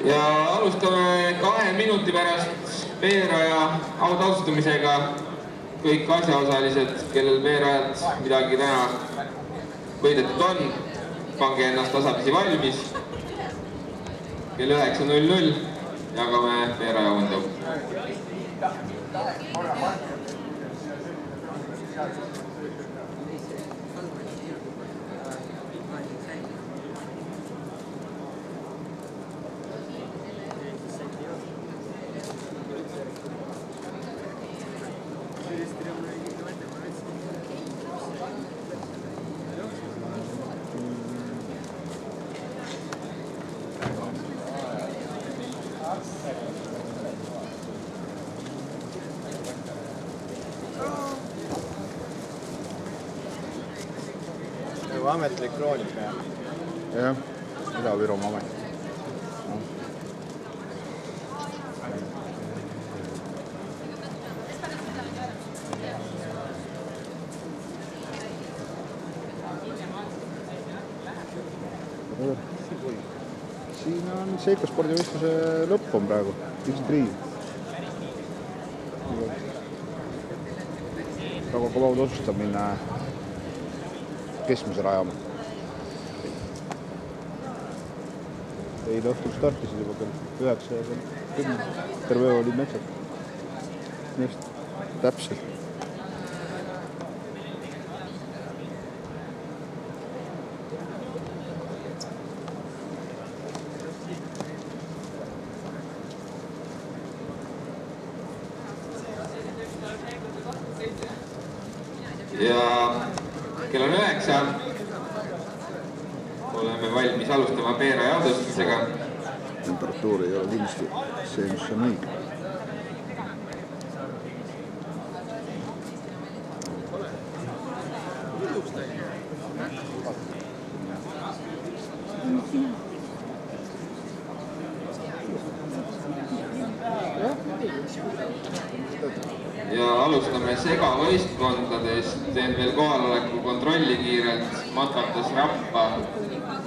Ja alustame 2 minuti pärast B-raja autaustamisega. Kõik asjaosalised, kellel B-rajalt midagi täna võidetud on, pange ennast tasapisi valmis. Kell 9.00 jagame B-raja undu. Ametlik kroonika. Jah, Ida-Virumaa amet. Siin on seikaspordivõistluse lõpp on praegu, X3. Väga Kovaud otsustab minna keskmise rajama. Eile õhtul startisid juba kell 9 ja 10. Terve öö olid metsad. Just, täpselt. Ja kell on 9. Oleme valmis alustama B-raja autaustamisega. Temperatuur ei ole kindlasti see, mis on õige. Ja alustame segavõistkondadest. Teen veel kohaloleku kontrolli kiirelt. Matkates Rappa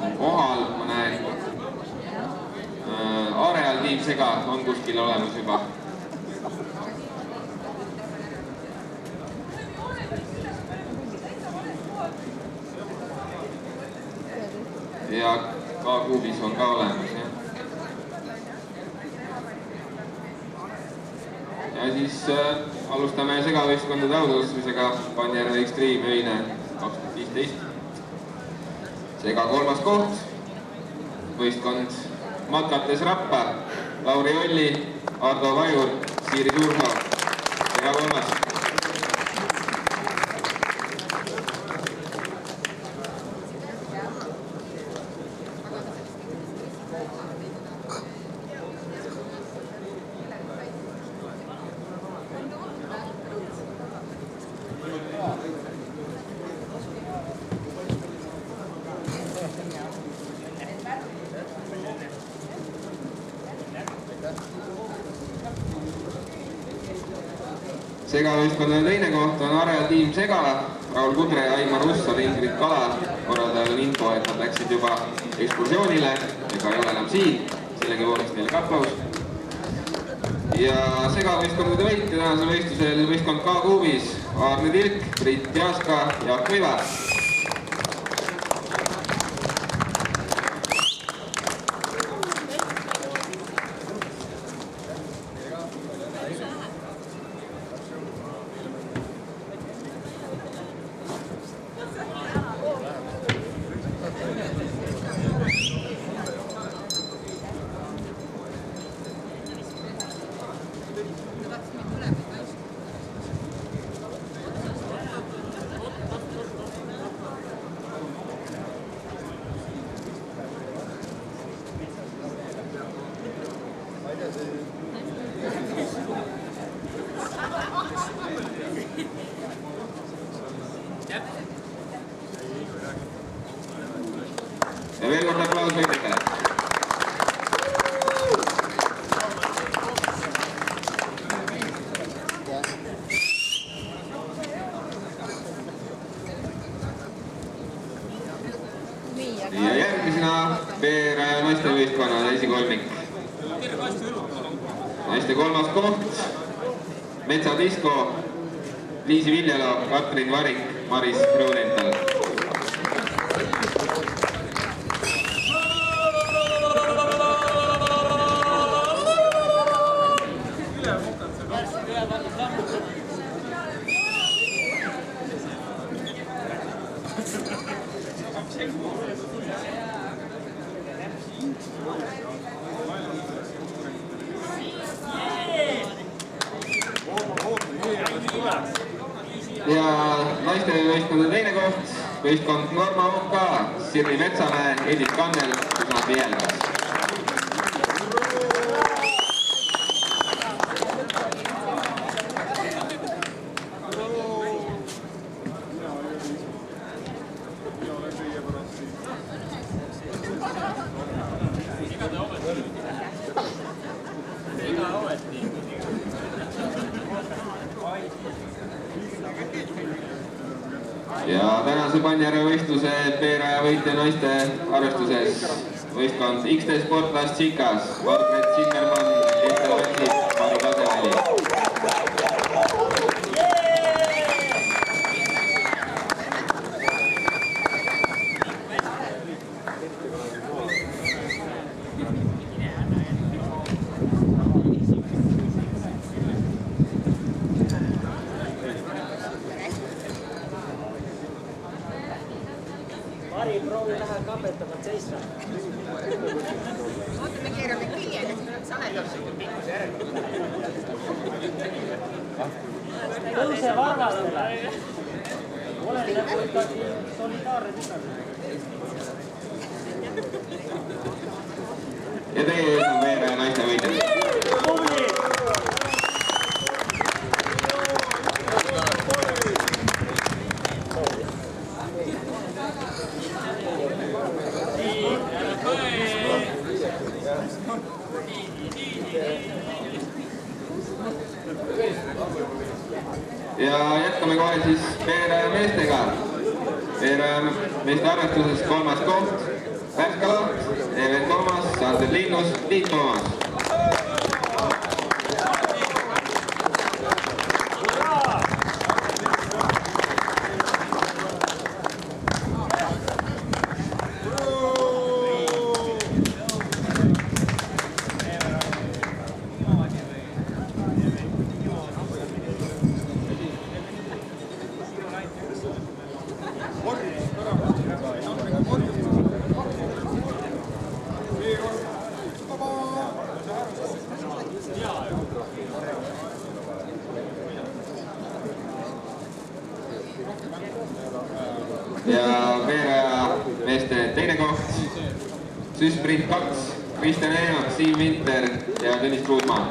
on kohal, ma näen. Areal tiim sega on kuskil olemas juba. Ja K-kuubis on ka olemas. Ja siis alustame segavõistkondade autaustamisega Panjärve X3 öine 2015. Sega 3. koht. Võistkond Matkates Rappa, Lauri Olli, Ardo Vajur, Siiri Suursoo. Sega 3. Segavõistkondade teine koht on Areal tiim sega, Raul Kudre, Aimar Ussar, Ingrid Kala. Korraldajal on info, et nad läksid juba ekskursioonile ega ei ole enam siin. Sellegi poolest neile ka aplaus. Ja segavõistkondade võitja tänasel võistlusel võistkond K-kuubis Aarne Tilk, Priit Jaaska, Jaak Võiva. Ja veel kord aplaus võitjatele. Ja järgmisena B-raja naistevõistkonna esikolmik. naiste 3. koht, Metsadisko, Liisi Viljalo, Katrin Varik, Maris Grünenthal. Ja naiste võistkonna 2. koht, võistkond Norma OK, Sirri Metsamäe, Edith Kannel, Susanna Pielgas. Ja tänase Pannjärve võistluse B-raja võitja naiste arvestuses võistkond XT Sportlast Tsikas, Margret Zimmermann, Ester Otsik, Mari Kaseväli. Mari, proovi vähän kapettamat seista. Oota, me keerame küljele, siis me oleks aheldatud. Tõuse varvastele. Ole nagu ikkagi solidaarne tütar. Ja teie ees on veeraja naiste võitjad. Ja jätkame kohe siis veeraja meestega. Veeraja meeste arvestuses 3. koht, Pärskala, Even Toomas, Sander Linnus, Tiit Toomas. Ja veeraja meeste 2. koht, Süsprint 2, Kristjan Eenok, Siim Vinter ja Tõnis Kruusmaa.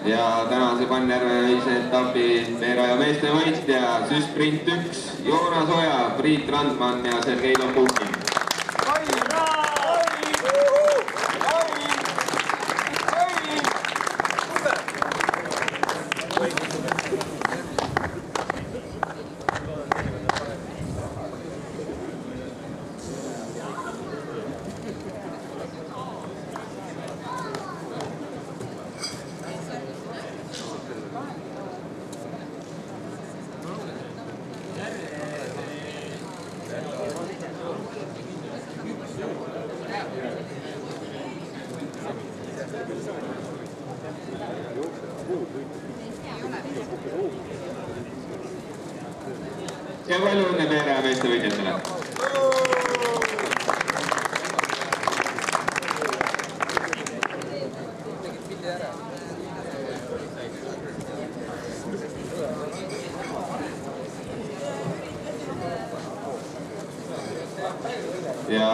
Ja tänase Pannjärve etapi veeraja meeste võitja Süsprint 1, Joonas Oja, Priit Randman ja Sergei Lopukin. Ja palju õnne veeraja meeste võitjatele! Ja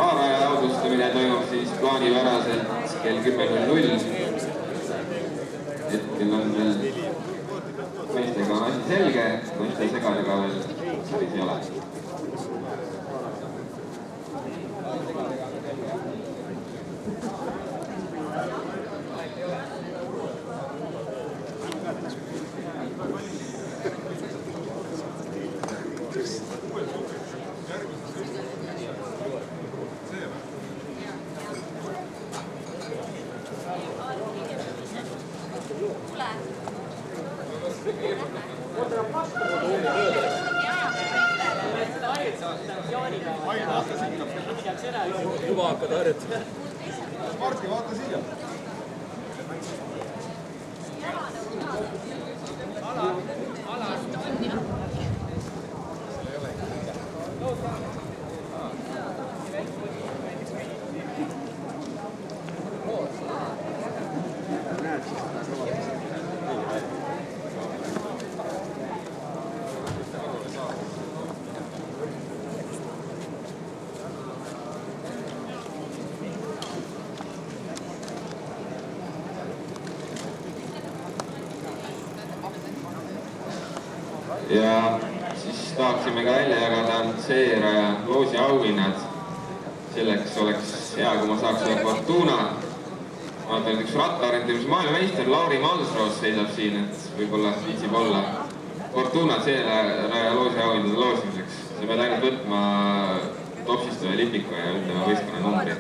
A-raja alustamine toimub siis plaanipäraselt kell 10.00. hetkel on veel meestega on asi selge, naiste segadega veel päris ei ole. Juba hakkad harjutama. Martti, vaata siia. Ja siis tahaksime ka välja jagada seeraja loosi auhinnad. Selleks oleks hea, kui ma saaks ühe Fortuna. Ma vaatan, et üks rattaorientimise maailmameister Lauri Malsroos seisab siin, et võib-olla viitsib olla Fortuna seeraja loosi auhindade loosimiseks. Sa pead ainult võtma topsist ühe lipiku ja ütlema võistkonna numbri.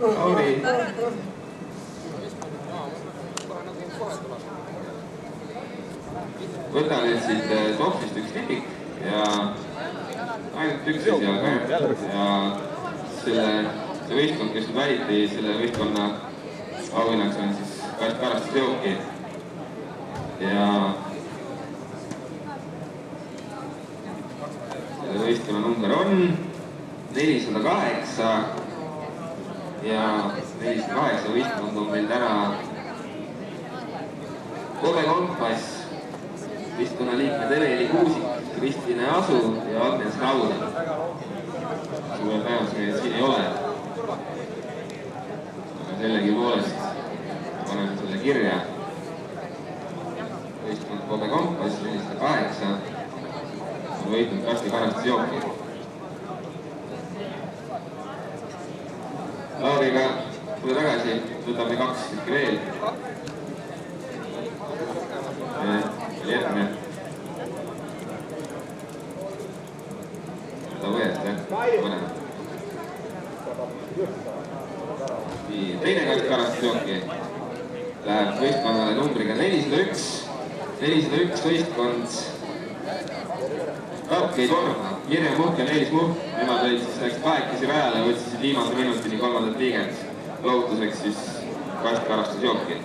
Lauri. Võta nüüd siit topsist üks lipik ja ainult üks seal ka. Ja see võistkond, kes nüüd valiti, selle võistkonna auhinnaks on siis karastusjooki. Ja selle võistkonna number on 408 ja 408 võistkond on meil täna Kobe Kompass. Võistkonna liikmed Eveli Kuusik, Kristine Asu ja Agnes Raudel. Suure tõenäosusega siin ei ole. Aga sellegi poolest paneme selle kirja. Võistkond Kobe Kompass 408 on võitnud kasti karastusjooki. Lauriga tule tagasi, võtame kaks tükki veel. Järgmine. Seda võet, jah? Mõne. Teine kast karastusjooki läheb võistkonnale numbriga 401. 401 võistkond Tark ei torma. Mirjam Muhk ja Meelis Muhk. Nemad olid siis läks kahekesi rajale ja võtsisid viimase minutini kolmandat liiget. Loovutuseks siis kast karastusjooki.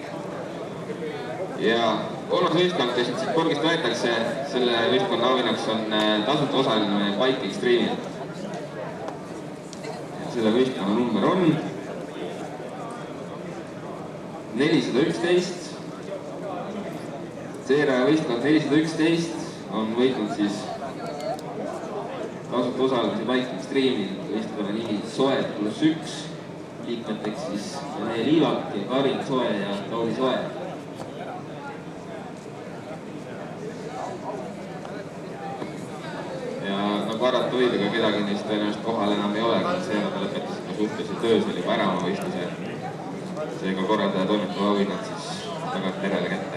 Ja kolmas võistkond, kes siit purgist võetakse, selle võistkonna auhinnaks on tasuta osaline Bike Extreme'il. Selle võistkonna number on 411. Seeraja võistkond 411 on võitnud siis tasuta osalemise Bike Extreme'il. Võistkonna nimi Soed +1. Liikmeteks siis Rene Liivak ja Karin Soe ja Lauri Soe. Nagu arvata võib, ega kedagi neist tõenäoliselt kohal enam ei ole, kuna seejärel lõpetasid ka suhteliselt töös, oli juba ära oma võistluse. Seega korraldaja toimetava auhinnad siis tagant perele kätte.